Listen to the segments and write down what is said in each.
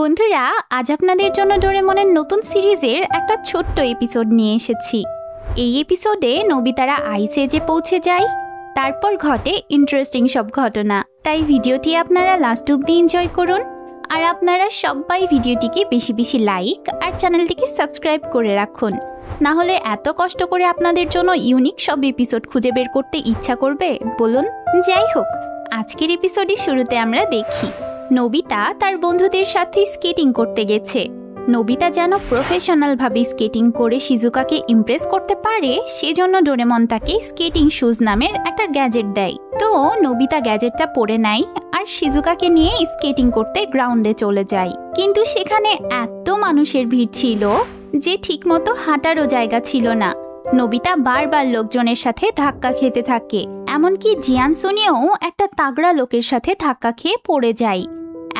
বন্ধুরা, আজ আপনাদের জন্য ডোরেমনের নতুন সিরিজের একটা ছোট্ট এপিসোড নিয়ে এসেছি। এই এপিসোডে নোবিতারা আইস এজে পৌঁছে যায়, তারপর ঘটে ইন্টারেস্টিং সব ঘটনা। তাই ভিডিওটি আপনারা লাস্ট অবধি এনজয় করুন। আর আপনারা সবাই ভিডিওটিকে বেশি বেশি লাইক আর চ্যানেলটিকে সাবস্ক্রাইব করে রাখুন, না হলে এত কষ্ট করে আপনাদের জন্য ইউনিক সব এপিসোড খুঁজে বের করতে ইচ্ছা করবে বলুন? যাই হোক, আজকের এপিসোডের শুরুতে আমরা দেখি নোবিতা তার বন্ধুদের সাথে স্কেটিং করতে গেছে। নোবিতা যেন প্রফেশনাল ভাবে স্কেটিং করে শিজুকাকে ইমপ্রেস করতে পারে, সেজন্য ডোরেমন তাকে স্কেটিং শুজ নামের একটা গ্যাজেট দেয়। তো নোবিতা গ্যাজেটটা পরে নেয় আর শিজুকাকে নিয়ে স্কেটিং করতে গ্রাউন্ডে চলে যায়। কিন্তু সেখানে এত মানুষের ভিড় ছিল যে ঠিকমতো হাঁটারও জায়গা ছিল না। নোবিতা বারবার লোকজনের সাথে ধাক্কা খেতে থাকে, এমনকি জিয়ানসুনিও একটা তাগড়া লোকের সাথে ধাক্কা খেয়ে পড়ে যায়।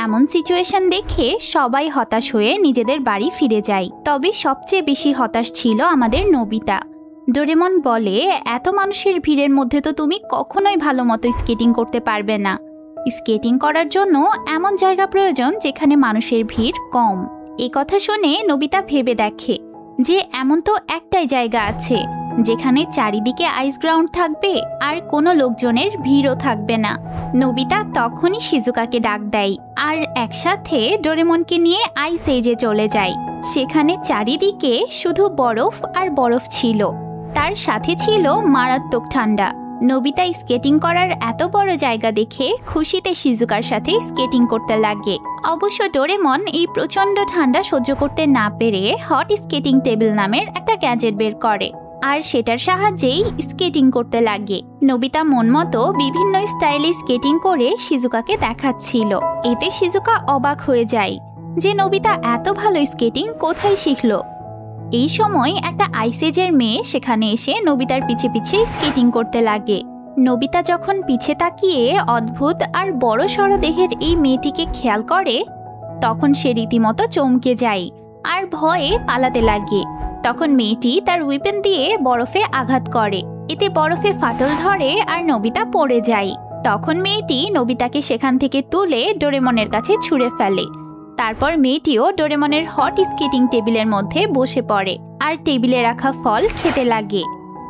এমন সিচুয়েশন দেখে সবাই হতাশ হয়ে নিজেদের বাড়ি ফিরে যায়। তবে সবচেয়ে বেশি হতাশ ছিল আমাদের নোবিতা। ডোরেমন বলে, এত মানুষের ভিড়ের মধ্যে তো তুমি কখনোই ভালো মতো স্কেটিং করতে পারবে না। স্কেটিং করার জন্য এমন জায়গা প্রয়োজন যেখানে মানুষের ভিড় কম। এই কথা শুনে নোবিতা ভেবে দেখে যে এমন তো একটাই জায়গা আছে যেখানে চারিদিকে আইস গ্রাউন্ড থাকবে আর কোনো লোকজনের ভিড়ও থাকবে না। নোবিতা তখনই শিজুকাকে ডাক দেয় আর একসাথে ডোরেমনকে নিয়ে আইস এজে চলে যায়। সেখানে চারিদিকে শুধু বরফ আর বরফ ছিল, তার সাথে ছিল মারাত্মক ঠান্ডা। নোবিতা স্কেটিং করার এত বড় জায়গা দেখে খুশিতে শিজুকার সাথে স্কেটিং করতে লাগে। অবশ্য ডোরেমন এই প্রচন্ড ঠান্ডা সহ্য করতে না পেরে হট স্কেটিং টেবিল নামের একটা গ্যাজেট বের করে আর সেটার সাহায্যেই স্কেটিং করতে লাগে। নোবিতা মন মতো বিভিন্ন স্টাইলে স্কেটিং করে শিজুকাকে দেখাচ্ছিল। এতে শিজুকা অবাক হয়ে যায় যে নোবিতা এত ভালো স্কেটিং কোথায় শিখলো। এই সময় একটা আইসেজের মেয়ে সেখানে এসে নোবিতার পিছে পিছে স্কেটিং করতে লাগে। নোবিতা যখন পিছে তাকিয়ে অদ্ভুত আর বড় সড় দেহের এই মেয়েটিকে খেয়াল করে, তখন সে রীতিমতো চমকে যায় আর ভয়ে পালাতে লাগে। তখন মেয়েটি তার উইপেন দিয়ে বরফে আঘাত করে, এতে বরফে ফাটল ধরে আর নোবিতা পড়ে যায়। তখন মেয়েটি নোবিতাকে সেখান থেকে তুলে ডোরেমনের কাছে ছুঁড়ে ফেলে। তারপর মেয়েটিও ডোরেমনের হট স্কেটিং টেবিলের মধ্যে বসে পড়ে আর টেবিলে রাখা ফল খেতে লাগে।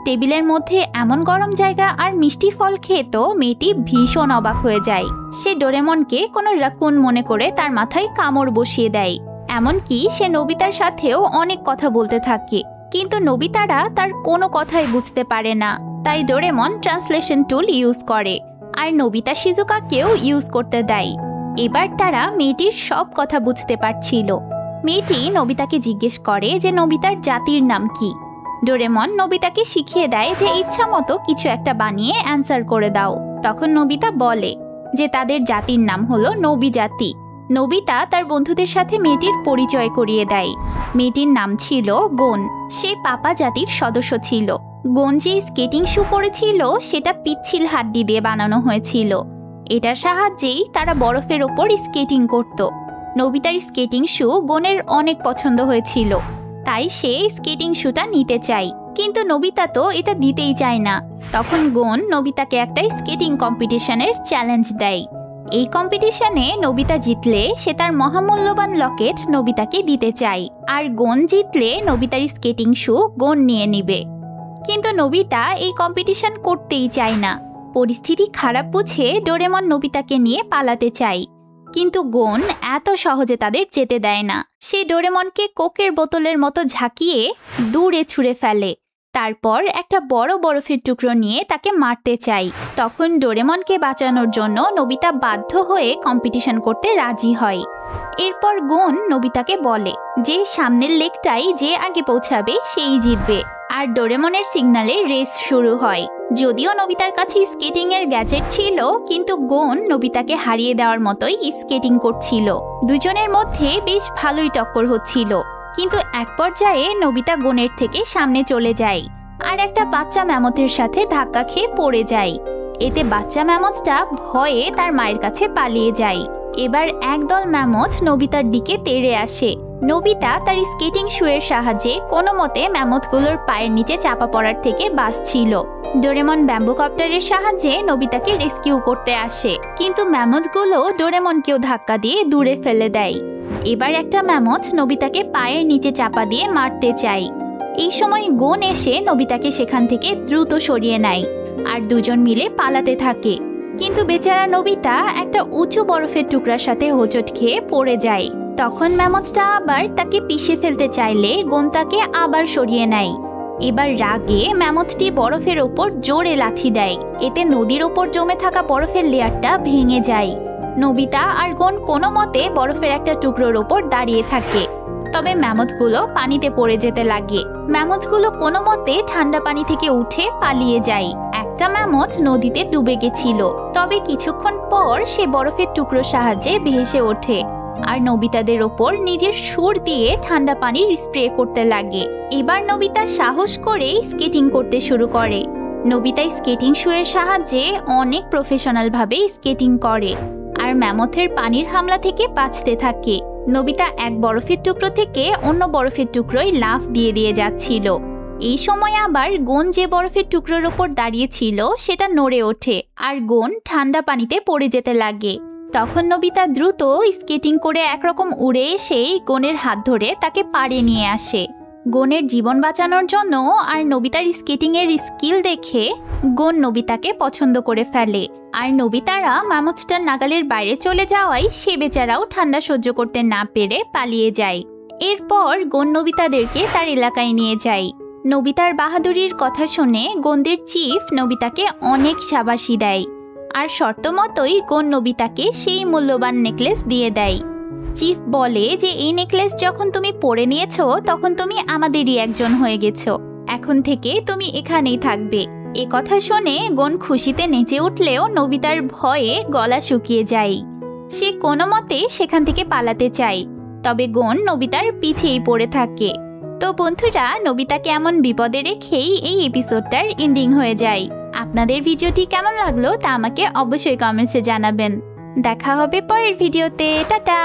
টেবিলের মধ্যে এমন গরম জায়গা আর মিষ্টি ফল খেয়ে তো মেয়েটি ভীষণ অবাক হয়ে যায়। সে ডোরেমনকে কোনো রাকুন মনে করে তার মাথায় কামড় বসিয়ে দেয়। এমনকি সে নোবিতার সাথেও অনেক কথা বলতে থাকে, কিন্তু নোবিতারা তার কোনো কথাই বুঝতে পারে না। তাই ডোরেমন ট্রান্সলেশন টুল ইউজ করে আর নোবিতা শিজুকাকেও ইউজ করতে দেয়। এবার তারা মেয়েটির সব কথা বুঝতে পারছিল। মেয়েটি নোবিতাকে জিজ্ঞেস করে যে নোবিতার জাতির নাম কি। ডোরেমন নোবিতাকে শিখিয়ে দেয় যে ইচ্ছা মতো কিছু একটা বানিয়ে অ্যান্সার করে দাও। তখন নোবিতা বলে যে তাদের জাতির নাম হলো নোবি জাতি। নোবিতা তার বন্ধুদের সাথে মেয়েটির পরিচয় করিয়ে দেয়। মেয়েটির নাম ছিল গোন। সে পাপা জাতির সদস্য ছিল। গোন যে স্কেটিং শু পরেছিল সেটা পিচ্ছিল হাড্ডি দিয়ে বানানো হয়েছিল। এটার সাহায্যেই তারা বরফের ওপর স্কেটিং করত। নোবিতার স্কেটিং শু গোনের অনেক পছন্দ হয়েছিল, তাই সে স্কেটিং শুটা নিতে চায়, কিন্তু নোবিতা তো এটা দিতেই চায় না। তখন গোন নোবিতাকে একটা স্কেটিং কম্পিটিশনের চ্যালেঞ্জ দেয়। এই কম্পিটিশনে নোবিতা জিতলে সে তার মহামূল্যবান লকেট নোবিতাকে দিতে চায়, আর গোন জিতলে নোবিতার স্কেটিং শু গোন নিয়ে নিবে। কিন্তু নোবিতা এই কম্পিটিশন করতেই চায় না। পরিস্থিতি খারাপ বুঝে ডোরেমন নোবিতাকে নিয়ে পালাতে চায়, কিন্তু গোন এত সহজে তাদের যেতে দেয় না। সে ডোরেমনকে কোকের বোতলের মতো ঝাঁকিয়ে দূরে ছুঁড়ে ফেলে। তারপর একটা বড় বরফের টুকরো নিয়ে তাকে মারতে চায়। তখন ডোরেমনকে বাঁচানোর জন্য নোবিতা বাধ্য হয়ে কম্পিটিশন করতে রাজি হয়। এরপর গোন নোবিতাকে বলে যে সামনের লেকটাই যে আগে পৌঁছাবে সেই জিতবে, আর ডোরেমনের সিগন্যালে রেস শুরু হয়। যদিও নোবিতার কাছে স্কেটিং এর গ্যাজেট ছিল, কিন্তু গোন নোবিতাকে হারিয়ে দেওয়ার মতোই স্কেটিং করছিল। দুজনের মধ্যে বেশ ভালোই টক্কর হচ্ছিল, কিন্তু এক পর্যায়ে নোবিতা গোনের থেকে সামনে চলে যায় আর একটা বাচ্চা ম্যামথের সাথে ধাক্কা খেয়ে পড়ে যায়। এতে বাচ্চা ম্যামথটা ভয়ে তার মায়ের কাছে পালিয়ে যায়। এবার একদল ম্যামথ নোবিতার দিকে তেড়ে আসে। নোবিতা তার স্কেটিং শুয়ের সাহায্যে কোনো মতে ম্যামথগুলোর পায়ের নিচে চাপা পড়ার থেকে বাঁচছিল। ডোরেমন ব্যাম্বু কপ্টারের সাহায্যে নোবিতাকে রেস্কিউ করতে আসে, কিন্তু ম্যামথগুলো ডোরেমনকেও ধাক্কা দিয়ে দূরে ফেলে দেয়। এবার একটা ম্যামথ নোবিতাকে পায়ের নিচে চাপা দিয়ে মারতে চায়। এই সময় গোন এসে নোবিতাকে সেখান থেকে দ্রুত সরিয়ে নেয় আর দুজন মিলে পালাতে থাকে। কিন্তু বেচারা নোবিতা একটা উঁচু বরফের টুকরার সাথে হোঁচট খেয়ে পড়ে যায়। তখন ম্যামথটা আবার তাকে পিষে ফেলতে চাইলে গোন তাকে আবার সরিয়ে নেয়। এবার রাগে ম্যামথটি বরফের ওপর জোরে লাথি দেয়। এতে নদীর ওপর জমে থাকা বরফের লেয়ারটা ভেঙে যায়। নোবিতা আর গোন কোনো মতে বরফের একটা টুকরোর ওপর দাঁড়িয়ে থাকে। তবে ম্যামথগুলো পানিতে পড়ে যেতে লাগে। ম্যামথগুলো কোনো মতে ঠান্ডা পানি থেকে উঠে পালিয়ে যায়। একটা ম্যামথ নদীতে ডুবে গেছিল, তবে কিছুক্ষণ পর সে বরফের টুকরোর সাহায্যে ভেসে ওঠে আর নোবিতাদের ওপর নিজের সুর দিয়ে ঠান্ডা পানির স্প্রে করতে লাগে। এবার নোবিতা সাহস করে স্কেটিং করতে শুরু করে। নোবিতা স্কেটিং শুয়ের সাহায্যে অনেক প্রফেশনাল ভাবে স্কেটিং করে আর ম্যামথের পানির হামলা থেকে বাঁচতে থাকে। নোবিতা এক বরফের টুকরো থেকে অন্য বরফের টুকরোয় লাফ দিয়ে যাচ্ছিল। এই সময় আবার গোন যে বরফের টুকরোর ওপর দাঁড়িয়ে ছিল সেটা নড়ে ওঠে আর গোন ঠান্ডা পানিতে পড়ে যেতে লাগে। তখন নোবিতা দ্রুত স্কেটিং করে একরকম উড়ে এসেই গোনের হাত ধরে তাকে পাড়ে নিয়ে আসে। গোনের জীবন বাঁচানোর জন্য আর নোবিতার স্কেটিং এর স্কিল দেখে গোন নোবিতাকে পছন্দ করে ফেলে। আর নোবিতারা ম্যামথটার নাগালের বাইরে চলে যাওয়ায় সে বেচারাও ঠান্ডা সহ্য করতে না পেরে পালিয়ে যায়। এরপর গোন নোবিতাদেরকে তার এলাকায় নিয়ে যায়। নোবিতার বাহাদুরির কথা শুনে গোনদের চিফ নোবিতাকে অনেক শাবাশি দেয় আর শর্ত মতোই গোন নোবিতাকে সেই মূল্যবান নেকলেস দিয়ে দেয়। চিফ বলে যে এই নেকলেস যখন তুমি পরে নিয়েছো তখন তুমি আমাদেরই একজন হয়ে গেছো, এখন থেকে তুমি এখানেই থাকবে। এ কথা শুনে গোন খুশিতে নেচে উঠলেও নোবিতার ভয়ে গলা শুকিয়ে যায়। সে কোনো মতে সেখান থেকে পালাতে চায়, তবে গোন নোবিতার পিছেই পড়ে থাকে। তো বন্ধুরা, নোবিতাকে এমন বিপদে রেখেই এই এপিসোডটার এন্ডিং হয়ে যায়। আপনাদের ভিডিওটি কেমন লাগলো তা আমাকে অবশ্যই কমেন্টসে জানাবেন। দেখা হবে পরের ভিডিওতে। টাটা।